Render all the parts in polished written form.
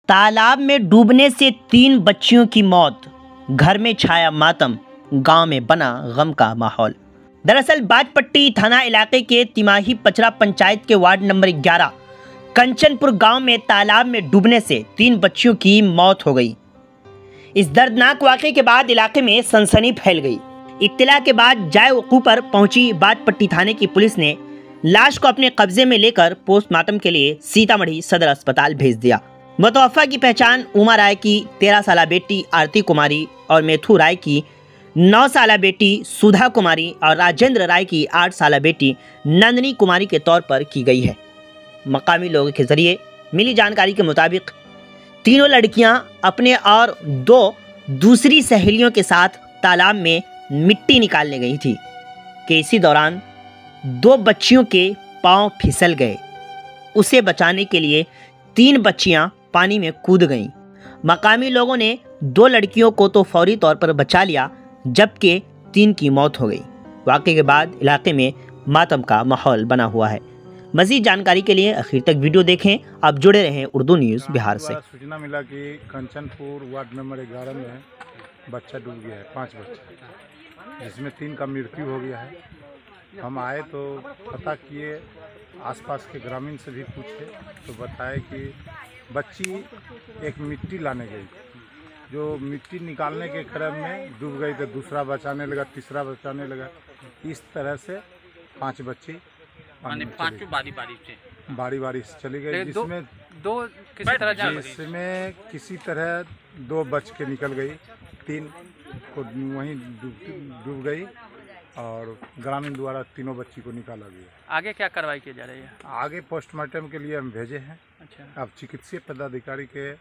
तालाब में डूबने से 3 बच्चियों की मौत, घर में छाया मातम, गांव में बना गम का माहौल। दरअसल बाजपट्टी थाना इलाके के तिमाही पचरा पंचायत के वार्ड नंबर 11 कंचनपुर गांव में तालाब में डूबने से 3 बच्चियों की मौत हो गई। इस दर्दनाक वाक़े के बाद इलाके में सनसनी फैल गई। इत्तला के बाद जाए वक़ूफ़ पर पहुंची बाजपट्टी थाने की पुलिस ने लाश को अपने कब्जे में लेकर पोस्टमार्टम के लिए सीतामढ़ी सदर अस्पताल भेज दिया। मुतवफ़ा की पहचान उमा राय की 13 साला बेटी आरती कुमारी और मेथू राय की 9 साला बेटी सुधा कुमारी और राजेंद्र राय की 8 साला बेटी नंदनी कुमारी के तौर पर की गई है। मकामी लोगों के जरिए मिली जानकारी के मुताबिक तीनों लड़कियां अपने और 2 दूसरी सहेलियों के साथ तालाब में मिट्टी निकालने गई थी कि इसी दौरान 2 बच्चियों के पांव फिसल गए। उसे बचाने के लिए 3 बच्चियां पानी में कूद गईं। मकामी लोगों ने 2 लड़कियों को तो फौरी तौर पर बचा लिया, जबकि 3 की मौत हो गई। वाक़े के बाद इलाके में मातम का माहौल बना हुआ है। मज़ीद जानकारी के लिए आखिर तक वीडियो देखें। आप जुड़े रहें उर्दू न्यूज़ बिहार से। सूचना मिला कि कंचनपुर वार्ड नंबर 11 में बच्चा डूब गया है, 5 बच्चे, जिसमें 3 का मृत्यु हो गया है। हम आए तो पता किए, आसपास के ग्रामीण से भी पूछे तो बताए कि बच्ची एक मिट्टी लाने गई, जो मिट्टी निकालने के क्रम में डूब गई, तो दूसरा बचाने लगा, तीसरा बचाने लगा। इस तरह से 5 बच्ची बारी से चली गई, जिसमें किसी तरह 2 बच के निकल गई, 3 को वहीं डूब गई और ग्रामीण द्वारा तीनों बच्ची को निकाला गया। आगे क्या कार्रवाई की जा रही है? आगे पोस्टमार्टम के लिए हम भेजे हैं। अच्छा, अब चिकित्सीय पदाधिकारी के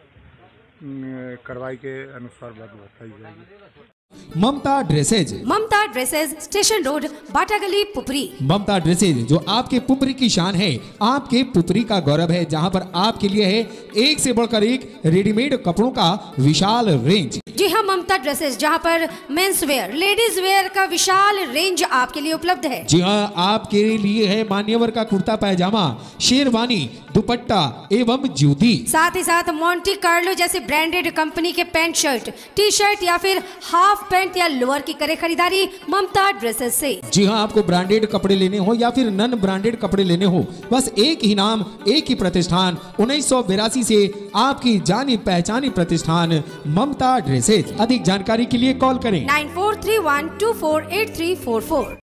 कार्रवाई के अनुसार बात बताई जाएगी। ममता ड्रेसेज स्टेशन रोड, बाटागली, पुपरी। ममता ड्रेसेज जो आपके पुपरी की शान है, आपके पुपरी का गौरव है, जहां पर आपके लिए है एक से बढ़कर एक रेडीमेड कपड़ों का विशाल रेंज। जी हाँ, ममता ड्रेसेज जहां पर मेंस वेयर, लेडीज वेयर का विशाल रेंज आपके लिए उपलब्ध है। जी हाँ, आपके लिए है मान्यवर का कुर्ता पैजामा, शेरवानी, दुपट्टा एवं जूती। साथ ही साथ मोंटी कार्लो जैसी ब्रांडेड कंपनी के पैंट शर्ट, टी शर्ट या फिर हाफ पैंट या लोअर की करे खरीदारी ममता ड्रेसेस से। जी हाँ, आपको ब्रांडेड कपड़े लेने हो या फिर नॉन ब्रांडेड कपड़े लेने हो, बस एक ही नाम, एक ही प्रतिष्ठान, 1982 से आपकी जानी पहचानी प्रतिष्ठान ममता ड्रेसेस। अधिक जानकारी के लिए कॉल करें 9431248344।